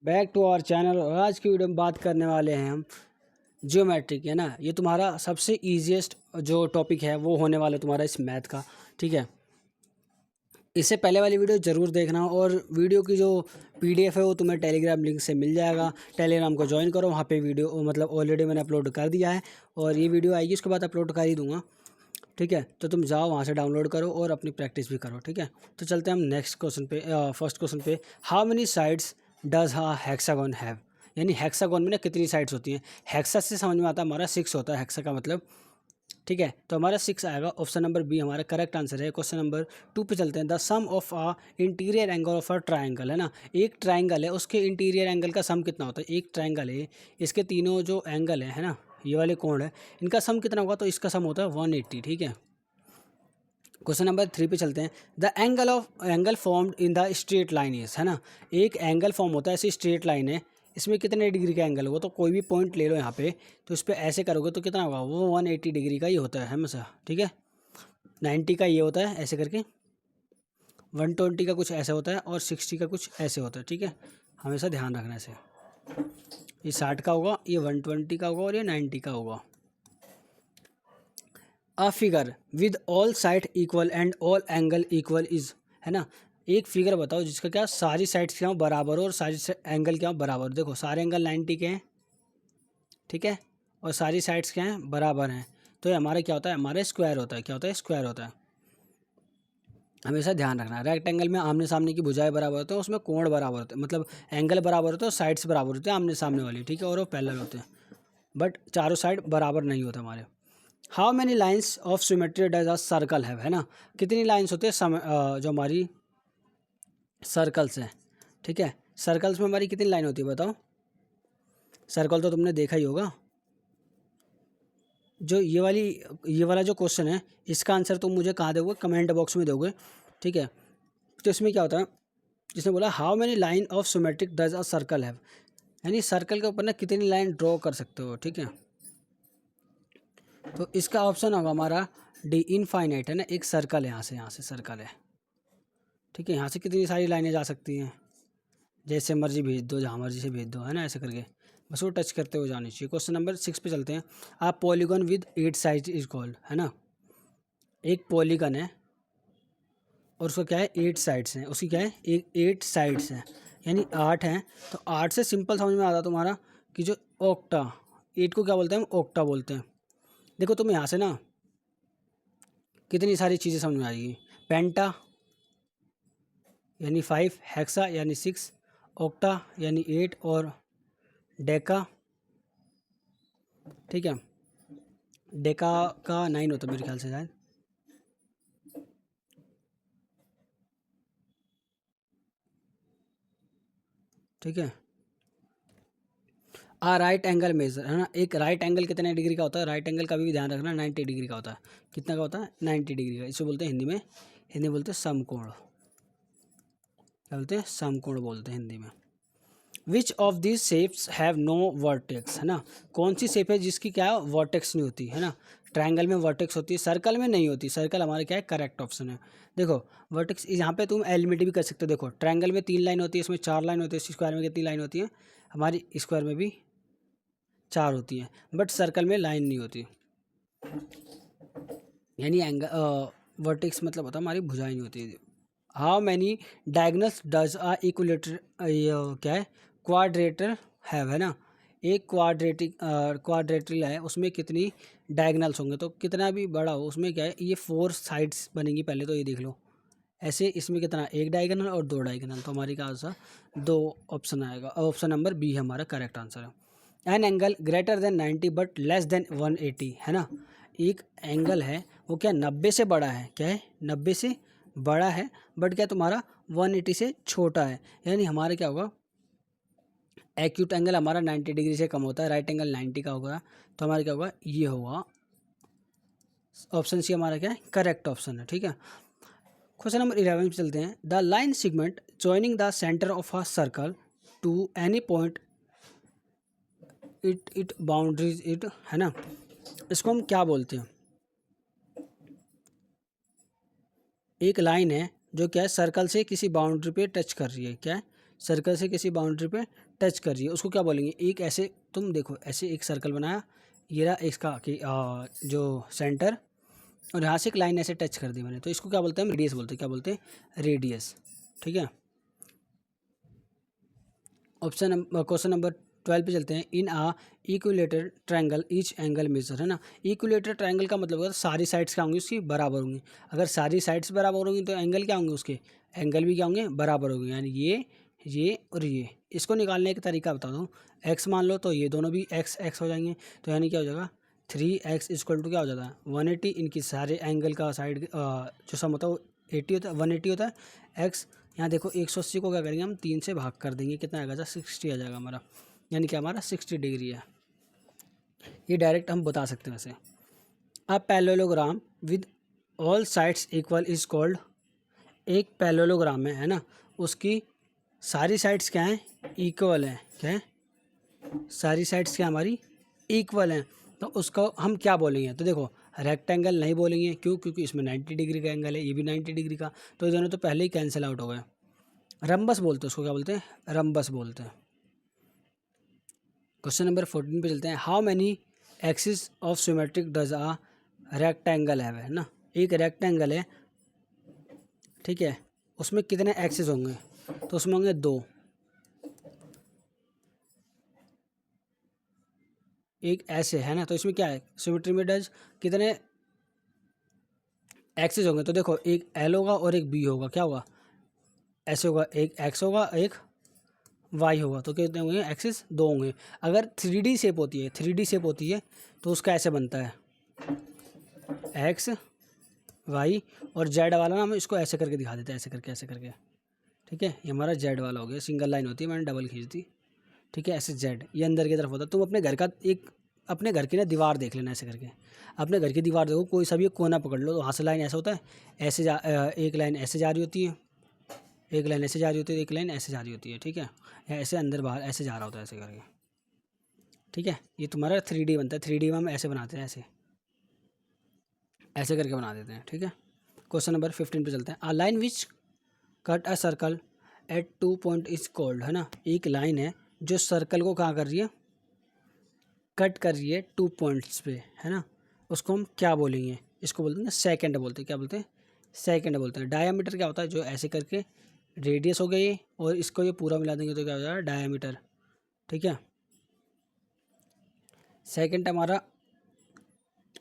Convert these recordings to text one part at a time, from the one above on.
Back to our channel. और आज की वीडियो में बात करने वाले हैं हम जियोमेट्रिक, है ना। ये तुम्हारा सबसे ईजीएस्ट जो टॉपिक है वो होने वाला है तुम्हारा इस मैथ का। ठीक है, इससे पहले वाली वीडियो ज़रूर देखना और वीडियो की जो पीडीएफ है वो तुम्हें टेलीग्राम लिंक से मिल जाएगा। टेलीग्राम को ज्वाइन करो, वहाँ पे वीडियो मतलब ऑलरेडी मैंने अपलोड कर दिया है और ये वीडियो आएगी उसके बाद अपलोड कर ही दूँगा। ठीक है, तो तुम जाओ वहाँ से डाउनलोड करो और अपनी प्रैक्टिस भी करो। ठीक है, तो चलते हैं हम नेक्स्ट क्वेश्चन पे। फर्स्ट क्वेश्चन पे, how many sides does a hexagon have. यानी हेक्सागोन में ना कितनी साइड्स होती हैं। हेक्सा से समझ में आता है हमारा 6 होता है, हेक्सा का मतलब। ठीक है, तो हमारा 6 आएगा। ऑप्शन नंबर बी हमारा करेक्ट आंसर है। क्वेश्चन नंबर 2 पे चलते हैं। The sum of a interior angle of a triangle, है ना। एक ट्राइंगल है, उसके इंटीरियर एंगल का सम कितना होता है। एक ट्राइंगल है, इसके तीनों जो एंगल है ना, ये वाले कोण है, इनका सम कितना होगा, तो इसका सम होता है 180। ठीक है, क्वेश्चन नंबर 3 पे चलते हैं। The angle formed in the straight line is, है ना। एक एंगल फॉर्म होता है, ऐसी स्ट्रेट लाइन है, इसमें कितने डिग्री का एंगल होगा, तो कोई भी पॉइंट ले लो यहाँ पे, तो इस पर ऐसे करोगे तो कितना होगा, वो 180 डिग्री का ही होता है हमेशा। ठीक है, 90 का ये होता है ऐसे करके, 120 का कुछ ऐसा होता है और 60 का कुछ ऐसे होता है। ठीक है, हमेशा ध्यान रखना ऐसे। ये 60 का होगा, ये 120 का होगा और ये 90 का होगा। A figure with all side equal and all angle equal is, है ना। एक फिगर बताओ जिसका क्या सारी साइड्स क्या हो बराबर हो और सारी एंगल क्या हो बराबर। देखो सारे एंगल 90 के हैं, ठीक है, और सारी साइड्स क्या हैं, बराबर हैं। तो ये हमारा क्या होता है, हमारा स्क्वायर होता है। क्या होता है, स्क्वायर होता है। हमेशा ध्यान रखना, रेक्टेंगल में आमने सामने की भुजाएं बराबर होते हैं, उसमें कोण बराबर होते हैं, मतलब एंगल बराबर होते हैं और साइड्स बराबर होते हैं आमने सामने वाली। ठीक है, और वो पैरेलल होते हैं, बट चारों साइड बराबर नहीं होते हमारे। How many lines of symmetry does a circle have, है ना। कितनी लाइन्स होते हैं जो हमारी सर्कल्स हैं। ठीक है, सर्कल्स में हमारी कितनी लाइन होती है बताओ। सर्कल तो तुमने देखा ही होगा। जो ये वाला जो क्वेश्चन है, इसका आंसर तुम मुझे कहाँ दोगे, कमेंट बॉक्स में दोगे। ठीक है, तो इसमें क्या होता है, जिसने बोला how many line of symmetric does a circle have, यानी सर्कल के ऊपर ना कितनी लाइन ड्रॉ कर सकते हो। ठीक है, तो इसका ऑप्शन होगा हमारा डी, इनफाइनाइट, है ना। एक सर्कल है, यहाँ से सर्कल है। ठीक है, यहाँ से कितनी सारी लाइनें जा सकती हैं, जैसे मर्जी भेज दो, जहाँ मर्जी से भेज दो, है ना, ऐसे करके बस वो टच करते हुए जानी चाहिए। क्वेश्चन नंबर 6 पे चलते हैं। आप polygon with 8 side is called, है ना। एक पॉलीगन है और उसका क्या है, 8 साइड्स हैं। उसकी क्या है, एक 8 साइड्स हैं, यानी 8 हैं। तो 8 से सिंपल समझ में आता तुम्हारा कि जो ऑक्टा, 8 को क्या बोलते हैं हम, ऑक्टा बोलते हैं। देखो तुम यहाँ से ना कितनी सारी चीज़ें समझ में आएगी। पेंटा यानी 5, हेक्सा यानी 6, ऑक्टा यानी 8 और डेका। ठीक है, डेका का 9 होता है मेरे ख्याल से शायद। ठीक है, राइट एंगल मेजर, है ना। एक राइट एंगल कितने डिग्री का होता है, राइट एंगल का भी ध्यान रखना, 90 डिग्री का होता है। कितना का होता है, 90 डिग्री का। इसे बोलते हैं हिंदी में, हिंदी में बोलते हैं समकोण। क्या बोलते हैं, समकोण बोलते हैं हिंदी में। Which of this shapes have no vertex, है ना। कौन सी शेप है जिसकी क्या है, वर्टेक्स नहीं होती, है ना। ट्रायंगल में वर्टेक्स होती है, सर्कल में नहीं होती। सर्कल हमारा क्या है, करेक्ट ऑप्शन है। देखो वर्टेक्स यहाँ पे तुम एलिमिनेट भी कर सकते हो। देखो ट्रायंगल में 3 लाइन होती है, इसमें 4 लाइन होती है, स्क्वायर में कितनी लाइन होती है, हमारी स्क्वायर में भी 4 होती हैं, बट सर्कल में लाइन नहीं होती। यानी एंगल वर्टेक्स मतलब होता है हमारी भुजाएं नहीं होती। How many diagonals does a equilateral, क्या है, क्वाड्रेटर हैव, है ना। एक क्वाड्रेटिल है, उसमें कितनी डायगनल्स होंगे, तो कितना भी बड़ा हो उसमें क्या है, ये 4 साइड्स बनेंगी पहले तो, ये देख लो ऐसे। इसमें कितना, एक डायगनल और 2 डायगनल, तो हमारी का आंसर 2 ऑप्शन आएगा। ऑप्शन नंबर बी हमारा करेक्ट आंसर है। An angle greater than 90 but less than 180, है ना। एक एंगल है वो क्या 90 से बड़ा है, क्या है 90 से बड़ा है, बट क्या तुम्हारा 180 से छोटा है। यानी हमारा क्या होगा, एक्यूट एंगल हमारा 90 डिग्री से कम होता है, राइट एंगल 90 का होगा, तो हमारा क्या होगा, ये होगा। ऑप्शन सी हमारा क्या है, करेक्ट ऑप्शन है। ठीक है, क्वेश्चन नंबर 11 पे चलते हैं। The line segment joining the centre of a circle to any point it boundaries it, है ना। इसको हम क्या बोलते हैं, एक लाइन है जो क्या है, सर्कल से किसी बाउंड्री पे टच कर रही है, क्या है, सर्कल से किसी बाउंड्री पे टच कर रही है उसको क्या बोलेंगे। एक ऐसे तुम देखो ऐसे एक सर्कल बनाया, ये रहा इसका कि जो सेंटर, और यहाँ से एक लाइन ऐसे टच कर दी मैंने, तो इसको क्या बोलते हैं हम, रेडियस बोलते हैं। क्या बोलते हैं, रेडियस। ठीक है, क्वेश्चन नंबर 12 पे चलते हैं। In a equilateral triangle each angle measure, है ना। इक्विलेटर ट्रायंगल का मतलब होता है सारी साइड्स क्या होंगी उसकी, बराबर होंगी। अगर सारी साइड्स बराबर होंगी तो एंगल क्या होंगे उसके, एंगल भी क्या होंगे, बराबर होंगे। यानी ये और ये, इसको निकालने का तरीका बता दूँ। एक्स मान लो तो ये दोनों भी एक्स एक्स हो जाएंगे, तो यानी क्या हो जाएगा 3x इक्वल टू क्या हो जाता है 180। इनकी सारे एंगल का साइड जो सम होता है वो 80 होता है, 180 होता है। एक्स यहाँ देखो 180 को क्या करेंगे हम 3 से भाग कर देंगे, कितना आएगा 60 आ जाएगा हमारा, यानी कि हमारा 60 डिग्री है। ये डायरेक्ट हम बता सकते हैं वैसे। A parallelogram with all sides equal is called, एक पैरेललोग्राम है ना, उसकी सारी साइड्स क्या हैं, इक्वल हैं। क्या है, सारी साइड्स क्या हमारी इक्वल हैं, तो उसको हम क्या बोलेंगे। तो देखो रेक्टेंगल नहीं बोलेंगे, क्यों, क्योंकि इसमें 90 डिग्री का एंगल है, ये भी 90 डिग्री का, तो ये दोनों तो पहले ही कैंसिल आउट हो गए। रम्बस बोलते हैं उसको, क्या बोलते हैं, रम्बस बोलते हैं। क्वेश्चन नंबर 14 पे चलते हैं। How many axis of symmetric does a rectangle है ना। एक रेक्टेंगल है, ठीक है, उसमें कितने एक्सिस होंगे, तो उसमें होंगे 2। एक ऐसे है ना, तो इसमें क्या है, सिमेट्री में डज कितने एक्सिस होंगे। तो देखो एक एल होगा और एक बी होगा, क्या होगा, ऐसे होगा, एक एक्स होगा एक वाई होगा, तो कितने होंगे, एक्सिस 2 होंगे। अगर 3D शेप होती है, 3D शेप होती है तो उसका ऐसे बनता है एक्स वाई, और जेड वाला ना हम इसको ऐसे करके दिखा देते हैं, ऐसे करके ऐसे करके। ठीक है, ये हमारा जेड वाला हो गया, सिंगल लाइन होती है, मैंने डबल खींच दी। ठीक है, ऐसे जेड ये अंदर की तरफ होता है। तुम अपने घर का एक, अपने घर की ना दीवार देख लेना ऐसे करके, अपने घर की दीवार देखो, कोई सा भी एक कोना पकड़ लो, तो वहाँ से लाइन ऐसा होता है, ऐसे एक लाइन ऐसे जा रही होती है, एक लाइन ऐसे जा रही होती है, एक लाइन ऐसे जा रही होती है। ठीक है, या ऐसे अंदर बाहर ऐसे जा रहा होता है ऐसे करके। ठीक है, ये तुम्हारा 3D बनता है। 3D में हम ऐसे बनाते हैं, ऐसे ऐसे करके बना देते हैं। ठीक है, क्वेश्चन नंबर 15 पे चलते हैं। A line which cut a circle eight 2 point is called, है ना। एक लाइन है जो सर्कल को कहाँ कर रही है, कट कर रही है 2 पॉइंट्स पे, है ना, उसको हम क्या बोलेंगे, इसको बोलते हैं सेकंड बोलते हैं। क्या बोलते हैं, सेकंड बोलते हैं। डायामीटर क्या होता है, जो ऐसे करके रेडियस हो गई, और इसको ये पूरा मिला देंगे तो क्या हो जाएगा, डायामीटर। ठीक है, सेकंड हमारा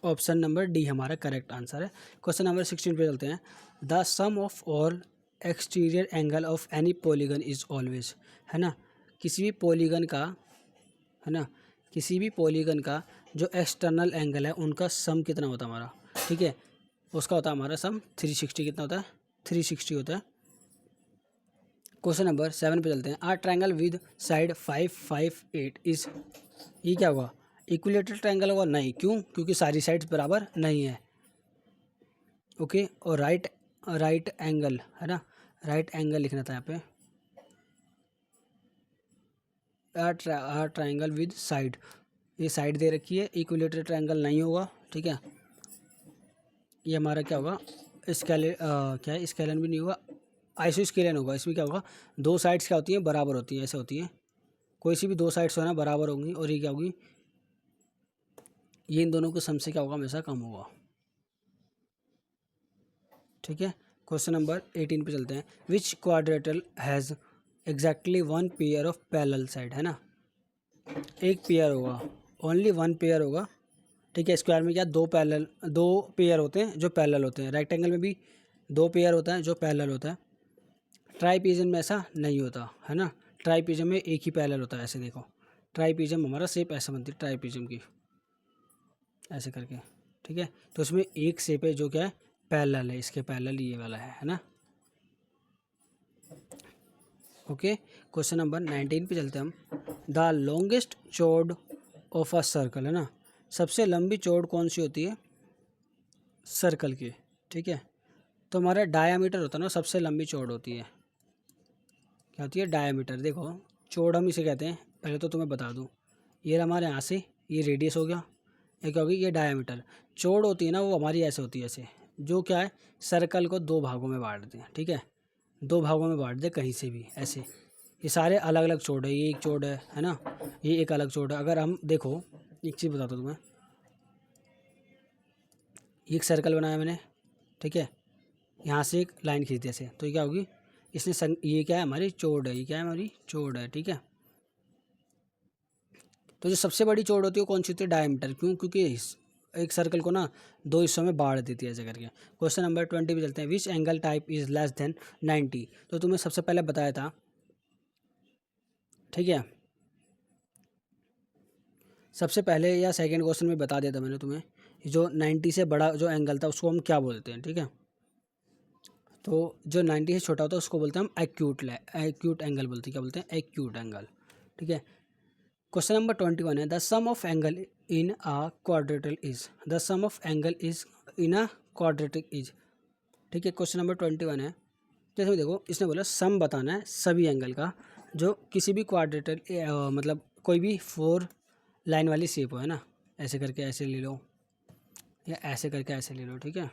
ऑप्शन नंबर डी हमारा करेक्ट आंसर है। क्वेश्चन नंबर 16 पे चलते हैं। The sum of all exterior angle of any polygon is always, है ना, किसी भी पॉलीगन का, है ना, किसी भी पॉलीगन का जो एक्सटर्नल एंगल है उनका सम कितना होता है हमारा। ठीक है, उसका होता है हमारा सम 360, कितना होता है, 360 होता है। क्वेश्चन नंबर 7 पे चलते हैं। आ ट्रायंगल विद साइड 5 5 8 इज, ये क्या होगा, इक्विलेटरल ट्रायंगल होगा, नहीं, क्यों, क्योंकि सारी साइड्स बराबर नहीं है। ओके, और राइट राइट एंगल, है ना, राइट एंगल लिखना था यहाँ पे। ट्रायंगल विद साइड, ये साइड दे रखी है, इक्विलेटरल ट्रायंगल नहीं होगा। ठीक है, ये हमारा क्या होगा, क्या है, स्केलन भी नहीं होगा, आइसो स्केलन होगा। इसमें क्या होगा, दो साइड्स क्या होती हैं, बराबर होती हैं, ऐसे होती हैं, कोई सी भी दो साइड्स हो ना बराबर होंगी, और ये क्या होगी, ये इन दोनों के सम से क्या होगा, हमेशा कम होगा। ठीक है, क्वेश्चन नंबर 18 पे चलते हैं। Which quadrilateral has exactly 1 pair of parallel side, है ना, एक पेयर होगा, ओनली 1 पेयर होगा। ठीक है, स्क्वायर में क्या, दो पेयर होते हैं जो पैरेलल होते हैं। रेक्टेंगल में भी 2 पेयर होता है जो पैरेलल होता है। ट्राइपिजम में ऐसा नहीं होता, है ना, ट्राइपिजम में एक ही पैरेलल होता है। ऐसे देखो, ट्राइपिजम हमारा शेप ऐसा बनती है ट्राइपिजम की, ऐसे करके। ठीक है, तो इसमें एक शेप है जो क्या है, पैरेलल है, इसके पैरेलल ये वाला है ना। ओके, क्वेश्चन नंबर 19 पे चलते हैं हम। The longest chord of a circle, है ना, सबसे लंबी चौड़ कौन सी होती है, सर्कल की। ठीक है, तो हमारा डायामीटर होता है ना, सबसे लंबी चौड़ होती है, क्या होती है, डायामीटर। देखो चौड़ हम इसे कहते हैं, पहले तो तुम्हें बता दूं, ये हमारे यहाँ से ये रेडियस हो गया, ये क्या होगी, ये डायामीटर। चौड़ होती है ना वो हमारी ऐसे होती है, ऐसे, जो क्या है, सर्कल को 2 भागों में बांट दें। ठीक है, 2 भागों में बांट दे कहीं से भी, ऐसे ये सारे अलग अलग चोड है, ये एक चोड है ना, ये एक अलग चोड है। अगर हम देखो एक चीज़ बताता हूँ तुम्हें, एक सर्कल बनाया मैंने, ठीक है, यहाँ से एक लाइन खींच दी ऐसे, तो ये क्या होगी, इसने ये क्या है हमारी चोड है, ये क्या है हमारी चोड है, ठीक है। तो जो सबसे बड़ी चोड़ होती है वो कौन सी होती है, डायमीटर। क्यों, क्योंकि एक सर्कल को ना दो हिस्सों में बांट देती है ऐसे करके। क्वेश्चन नंबर 20 पे चलते हैं। Which angle type is less than 90। तो तुम्हें सबसे पहले बताया था, ठीक है, सबसे पहले या सेकंड क्वेश्चन में बता दिया था मैंने तुम्हें, जो 90 से बड़ा जो एंगल था उसको हम क्या बोलते हैं, ठीक है। तो जो 90 से छोटा होता है उसको बोलते हैं हम एक्यूट एंगल बोलते हैं, क्या बोलते हैं, एक्यूट एंगल, ठीक है। क्वेश्चन नंबर 21 है, the sum of angle in a quadrilateral is, the sum of angle is in a quadratic is, ठीक है। क्वेश्चन नंबर 21 है, जैसे देखो इसने बोला सम बताना है सभी एंगल का जो किसी भी क्वाड्रेटल मतलब कोई भी 4 लाइन वाली शेप हो, है ना, ऐसे करके ऐसे ले लो या ऐसे करके ऐसे ले लो, ठीक है।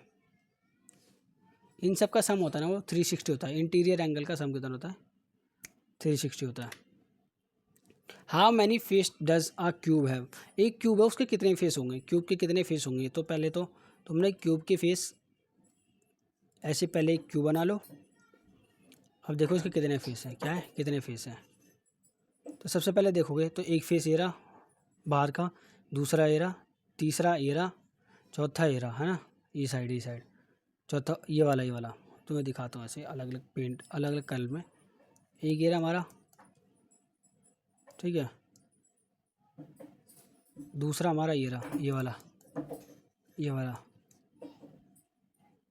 इन सब का सम होता है ना वो 360 होता है। इंटीरियर एंगल का सम कितना होता है, 360 होता है। How many face does a cube have, एक क्यूब है उसके कितने फेस होंगे, क्यूब के कितने फेस होंगे। तो पहले तो तुमने क्यूब के फेस ऐसे पहले एक क्यूब बना लो, अब देखो इसके कितने फेस हैं, क्या है, कितने फेस हैं। तो सबसे पहले देखोगे तो एक फेस ये रहा बाहर का, दूसरा ये रहा, तीसरा ये रहा, चौथा ये रहा, है ना, ये साइड, चौथा ये वाला तुम्हें दिखाता हूँ ऐसे अलग अलग पेंट अलग अलग कलर में। एक ये रहा हमारा, ठीक है, दूसरा हमारा ये रहा, ये वाला,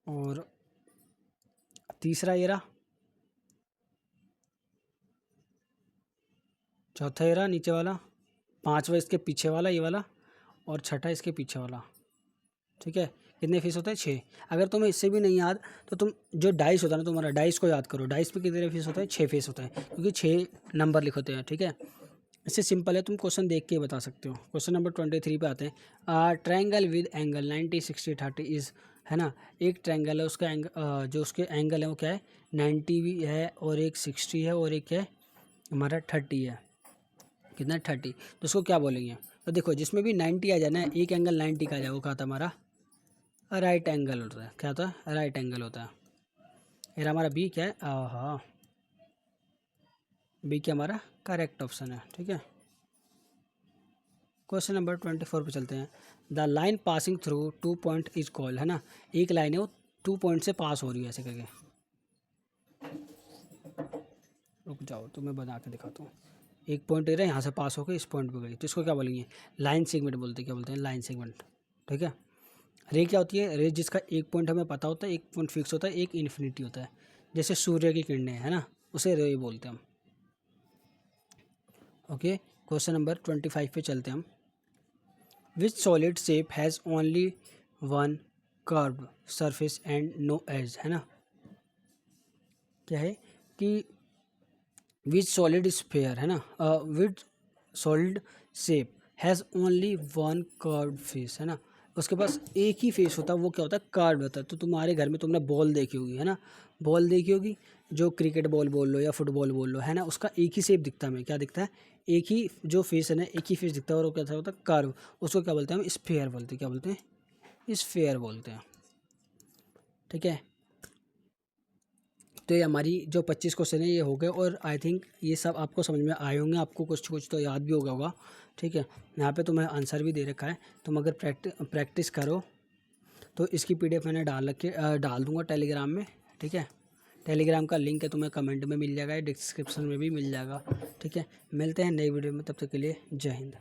और तीसरा ये रहा, चौथा ये रहा नीचे वाला, पांचवा इसके पीछे वाला ये वाला, और छठा इसके पीछे वाला, ठीक है। कितने फेस होते हैं, 6। अगर तुम्हें इससे भी नहीं याद तो तुम जो डाइस होता है ना तुम्हारा, डाइस को याद करो, डाइस पे कितने फेस होते हैं, 6 फेस होते हैं, क्योंकि 6 नंबर लिखे होते हैं, ठीक है। इससे सिंपल है, तुम क्वेश्चन देख के बता सकते हो। क्वेश्चन नंबर 23 पे आते हैं। ट्रायंगल विद एंगल 90 60 30 इज, है ना, एक ट्रायंगल है उसका जो उसके एंगल है वो क्या है, 90 भी है और एक 60 है और एक क्या है हमारा 30 है, कितना 30। तो उसको क्या बोलेंगे, तो देखो जिसमें भी 90 आ जाए ना, एक एंगल 90 का आ जाए, वो क्या था हमारा राइट एंगल होता है। क्या होता है, राइट एंगल होता है। ये हमारा बी क्या है, हाँ बी क्या हमारा करेक्ट ऑप्शन है, ठीक है। क्वेश्चन नंबर 24 पे चलते हैं। The line passing through 2 point is called, है ना, एक लाइन है वो 2 पॉइंट से पास हो रही है ऐसे करके। रुक जाओ तो मैं बना के दिखाता हूँ। एक पॉइंट है यहाँ से पास होकर इस पॉइंट पे गई, तो इसको क्या बोलेंगे, लाइन सेगमेंट बोलते हैं, क्या बोलते हैं, लाइन सेगमेंट, ठीक है। रे क्या होती है, रे जिसका एक पॉइंट हमें पता होता है, एक पॉइंट फिक्स होता है, एक इन्फिनिटी होता है, जैसे सूर्य की किरणें, है ना, उसे रे बोलते हैं हम। ओके, क्वेश्चन नंबर 25 पे चलते हैं हम। Which solid shape has only one curve surface and no edge, है ना, क्या है कि विच सॉलिड स्फेयर, है ना, विच solid shape has only one curve face, है ना, उसके पास एक ही फेस होता है, वो क्या होता है, कर्व होता है। तो तुम्हारे घर में तुमने बॉल देखी होगी, है ना, बॉल देखी होगी, जो क्रिकेट बॉल बोल लो या फुटबॉल बोल लो, है ना, उसका एक ही शेप दिखता है, हमें क्या दिखता है, एक ही जो फेस है ना, एक ही फेस दिखता है, और वो क्या होता है, कर्व। उसको क्या बोलते हैं हम, स्फेयर बोलते हैं, क्या बोलते हैं, स्फेयर बोलते हैं, ठीक है। तो ये हमारी जो 25 क्वेश्चन है ये हो गए, और आई थिंक ये सब आपको समझ में आए होंगे, आपको कुछ कुछ तो याद भी होगा, ठीक है। यहाँ पे तुम्हें आंसर भी दे रखा है, तुम अगर प्रैक्टिस करो तो इसकी पीडीएफ मैंने डाल दूँगा टेलीग्राम में, ठीक है। टेलीग्राम का लिंक है तुम्हें कमेंट में मिल जाएगा, डिस्क्रिप्शन में भी मिल जाएगा, ठीक है। मिलते हैं नई वीडियो में, तब तक के लिए जय हिंद।